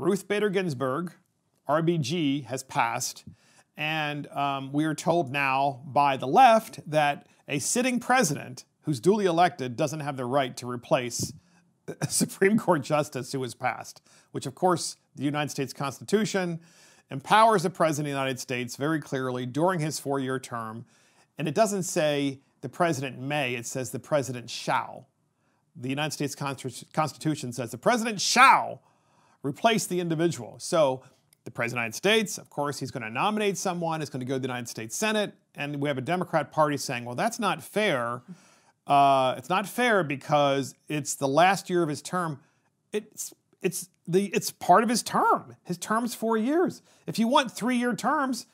Ruth Bader Ginsberg, RBG, has passed, and we are told now by the left that a sitting president who's duly elected doesn't have the right to replace a Supreme Court justice who has passed, which, of course, the United States Constitution empowers the President of the United States very clearly during his 4-year term, and it doesn't say the President may, it says the President shall. The United States Constitution says the President shall replace the individual. So the President of the United States, of course, he's going to nominate someone, it's going to go to the United States Senate, and we have a Democrat Party saying, well, that's not fair. It's not fair because it's the last year of his term. It's part of his term. His term's 4 years. If you want 3-year terms,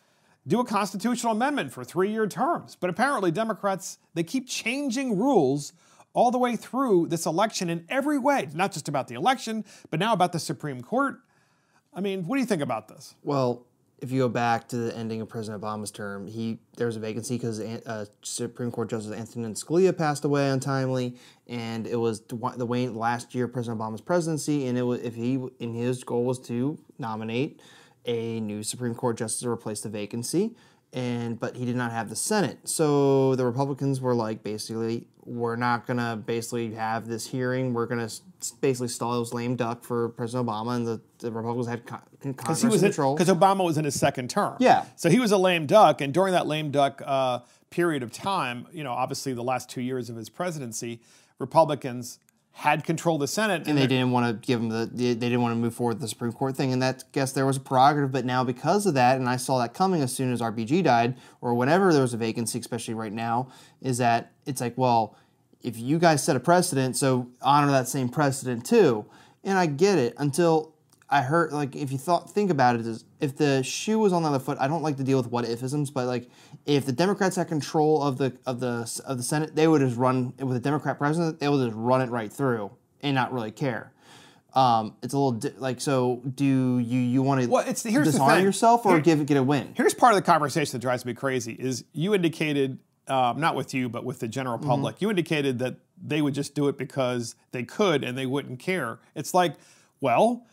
do a constitutional amendment for 3-year terms. But apparently Democrats, they keep changing rules all the way through this election in every way, not just about the election, but now about the Supreme Court. I mean, what do you think about this? Well, if you go back to the ending of President Obama's term, there was a vacancy because Supreme Court Justice Antonin Scalia passed away untimely, and it was the last year of President Obama's presidency, and his goal was to nominate a new Supreme Court justice to replace the vacancy. But he did not have the Senate. So the Republicans were like, basically, we're not going to basically have this hearing. We're going to basically stall this lame duck for President Obama, and the Republicans had Congress control. Because Obama was in his second term. Yeah. So he was a lame duck, and during that lame duck period of time, obviously the last 2 years of his presidency, Republicans had control of the Senate. And they didn't want to give him they didn't want to move forward with the Supreme Court thing, and that, guess there was a prerogative, but now because of that, and I saw that coming as soon as RBG died, or whenever there was a vacancy, especially right now, is that it's like, well, if you guys set a precedent, so honor that same precedent too. And I get it, until I heard, like, if you think about it, is if the shoe was on the other foot, I don't like to deal with what-ifisms, but like, if the Democrats had control of the Senate, they would just run with a Democrat president. They would just run it right through and not really care. It's a little so. Do you want to dishonor yourself or get a win? Here's part of the conversation that drives me crazy. Is you indicated, not with you, but with the general public, you indicated that they would just do it because they could and they wouldn't care. It's like, well,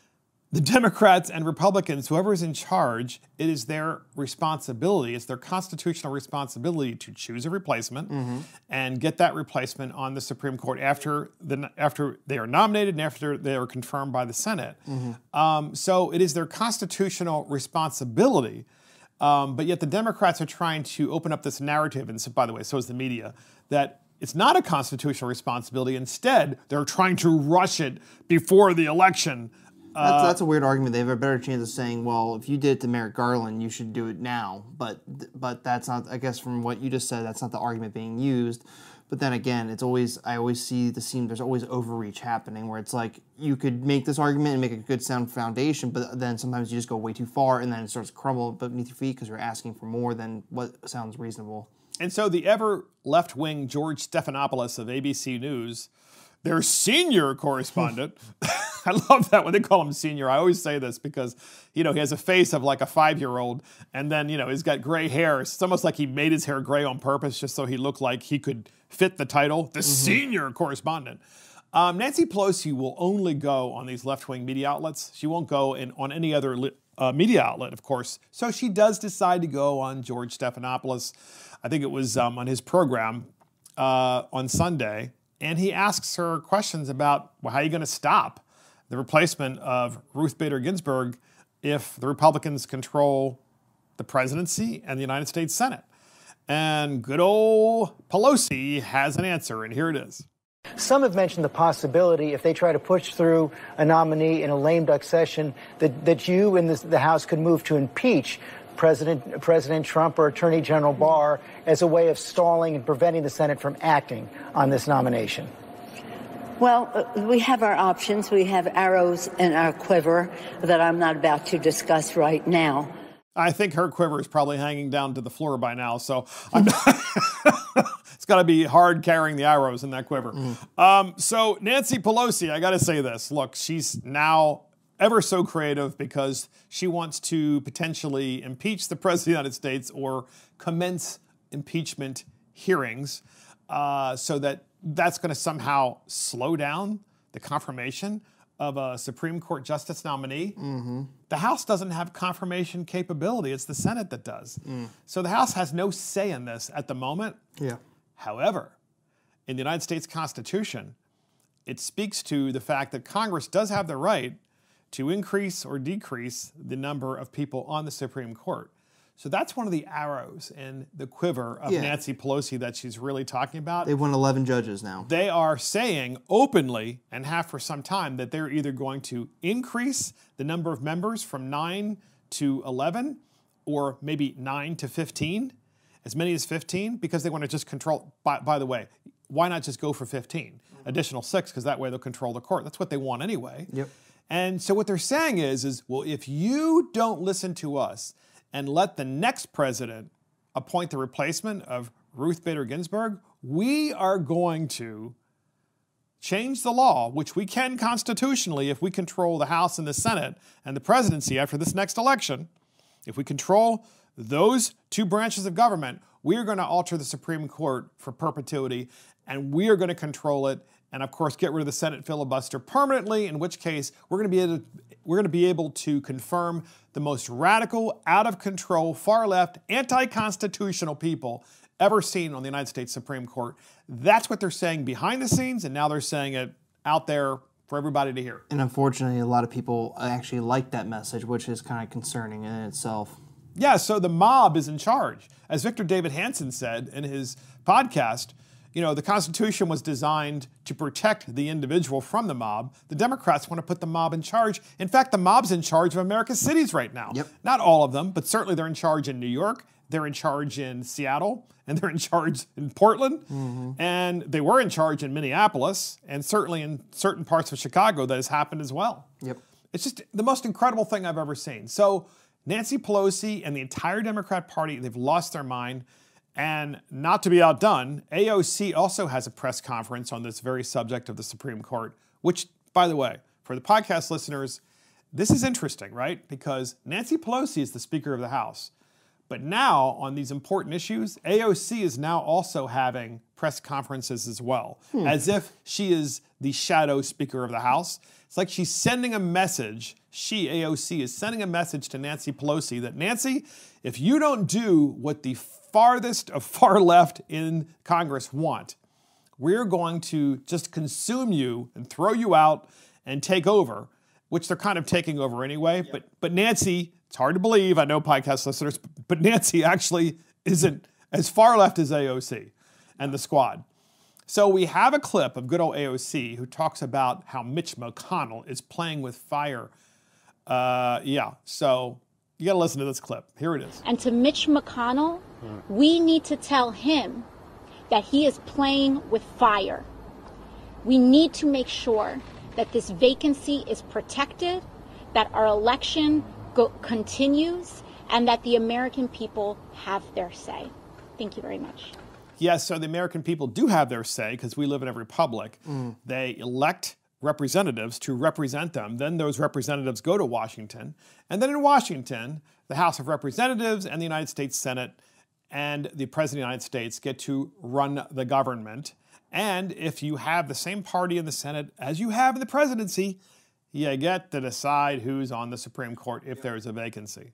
the Democrats and Republicans, whoever's in charge, it is their responsibility, it's their constitutional responsibility to choose a replacement and get that replacement on the Supreme Court after they are nominated and after they are confirmed by the Senate. So it is their constitutional responsibility, but yet the Democrats are trying to open up this narrative, and so, by the way, so is the media, that it's not a constitutional responsibility. Instead, they're trying to rush it before the election. That's a weird argument. They have a better chance of saying, well, if you did it to Merrick Garland, you should do it now. But that's not, I guess from what you just said, that's not the argument being used. But then again, I always see there's always overreach happening where it's like you could make this argument and make a good sound foundation, but then sometimes you just go way too far and then it starts to crumble beneath your feet because you're asking for more than what sounds reasonable. And so the ever left-wing George Stephanopoulos of ABC News, their senior correspondent, I love that when they call him senior. I always say this because, he has a face of like a 5-year-old, and then, he's got gray hair. It's almost like he made his hair gray on purpose just so he looked like he could fit the title, the senior correspondent. Nancy Pelosi will only go on these left-wing media outlets. She won't go on any other media outlet, of course. So she does decide to go on George Stephanopoulos. I think it was on his program on Sunday. And he asks her questions about, well, how are you going to stop the replacement of Ruth Bader Ginsburg if the Republicans control the presidency and the United States Senate? And good old Pelosi has an answer, and here it is. Some have mentioned the possibility, if they try to push through a nominee in a lame duck session, that you and the House could move to impeach President Trump or Attorney General Barr as a way of stalling and preventing the Senate from acting on this nomination. Well, we have our options. We have arrows in our quiver that I'm not about to discuss right now. I think her quiver is probably hanging down to the floor by now, so I'm not it's got to be hard carrying the arrows in that quiver. So Nancy Pelosi, I got to say this. Look, she's now ever so creative because she wants to potentially impeach the President of the United States or commence impeachment hearings so that's going to somehow slow down the confirmation of a Supreme Court justice nominee, the House doesn't have confirmation capability. It's the Senate that does. So the House has no say in this at the moment. Yeah. However, in the United States Constitution, it speaks to the fact that Congress does have the right to increase or decrease the number of people on the Supreme Court. So that's one of the arrows in the quiver of Nancy Pelosi that she's really talking about. They won 11 judges now. They are saying openly, and have for some time, that they're either going to increase the number of members from 9 to 11, or maybe 9 to 15, as many as 15, because they want to just control. By the way, why not just go for 15? Additional 6, because that way they'll control the court. That's what they want anyway. Yep. And so what they're saying is, well, if you don't listen to us and let the next president appoint the replacement of Ruth Bader Ginsberg, we are going to change the law, which we can constitutionally if we control the House and the Senate and the presidency after this next election. If we control those two branches of government, we are going to alter the Supreme Court for perpetuity, and we are going to control it, and of course get rid of the Senate filibuster permanently, in which case we're going to be able to confirm the most radical, out-of-control, far-left, anti-constitutional people ever seen on the United States Supreme Court. That's what they're saying behind the scenes, and now they're saying it out there for everybody to hear. And unfortunately, a lot of people actually like that message, which is kind of concerning in itself. Yeah, so the mob is in charge. As Victor David Hanson said in his podcast, you know, the Constitution was designed to protect the individual from the mob. The Democrats want to put the mob in charge. In fact, the mob's in charge of America's cities right now. Yep. Not all of them, but certainly they're in charge in New York, they're in charge in Seattle, and they're in charge in Portland, and they were in charge in Minneapolis, and certainly in certain parts of Chicago that has happened as well. Yep. It's just the most incredible thing I've ever seen. So Nancy Pelosi and the entire Democrat Party, they've lost their mind. And not to be outdone, AOC also has a press conference on this very subject of the Supreme Court, which, by the way, for the podcast listeners, this is interesting, right? Because Nancy Pelosi is the Speaker of the House. But now, on these important issues, AOC is now also having press conferences as well, as if she is the shadow Speaker of the House. It's like she's sending a message, AOC, is sending a message to Nancy Pelosi that, Nancy, if you don't do what the farthest of far left in Congress want, we're going to just consume you and throw you out and take over, which they're kind of taking over anyway. Yep. But Nancy, it's hard to believe, I know podcast listeners, but Nancy actually isn't as far left as AOC and the squad. So we have a clip of good old AOC who talks about how Mitch McConnell is playing with fire. So you got to listen to this clip. Here it is. And to Mitch McConnell, we need to tell him that he is playing with fire. We need to make sure that this vacancy is protected, that our election continues, and that the American people have their say. Thank you very much. Yes, so the American people do have their say because we live in a republic. They elect representatives to represent them. Then those representatives go to Washington. And then in Washington, the House of Representatives and the United States Senate and the President of the United States get to run the government. And if you have the same party in the Senate as you have in the presidency, you get to decide who's on the Supreme Court if there's a vacancy.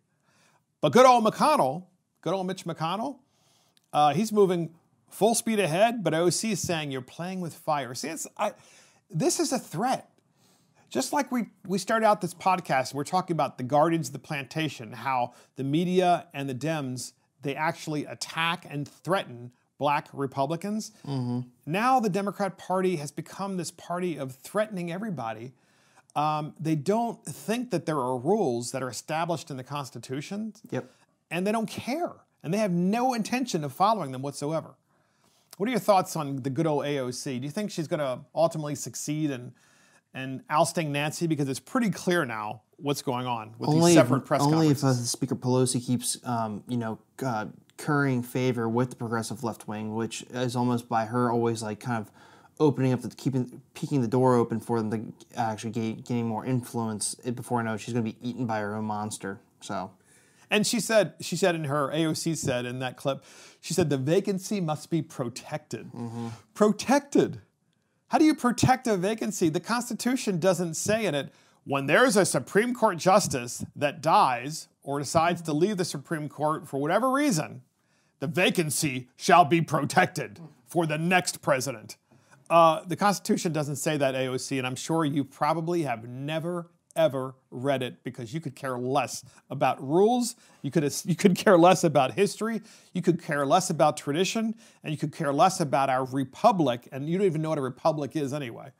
But good old Mitch McConnell, he's moving full speed ahead, but OC is saying you're playing with fire. See, this is a threat. Just like we started out this podcast, we're talking about the guardians of the plantation, how the media and the Dems, they actually attack and threaten black Republicans. Now the Democrat Party has become this party of threatening everybody. They don't think that there are rules that are established in the Constitution. Yep. And they don't care. And they have no intention of following them whatsoever. What are your thoughts on the good old AOC? Do you think she's going to ultimately succeed in ousting Nancy? Because it's pretty clear now what's going on with these separate press conferences. Only if Speaker Pelosi keeps, currying favor with the progressive left wing, which is almost by her always like kind of opening up, peeking the door open for them to actually gaining more influence. Before I know it, she's going to be eaten by her own monster. So. And she said in her, AOC said in that clip, she said the vacancy must be protected. Protected. How do you protect a vacancy? The Constitution doesn't say in it, when there's a Supreme Court justice that dies or decides to leave the Supreme Court for whatever reason, the vacancy shall be protected for the next president. The Constitution doesn't say that, AOC, and I'm sure you probably have never, ever read it because you could care less about rules, you could care less about history, you could care less about tradition, and you could care less about our republic, and you don't even know what a republic is anyway.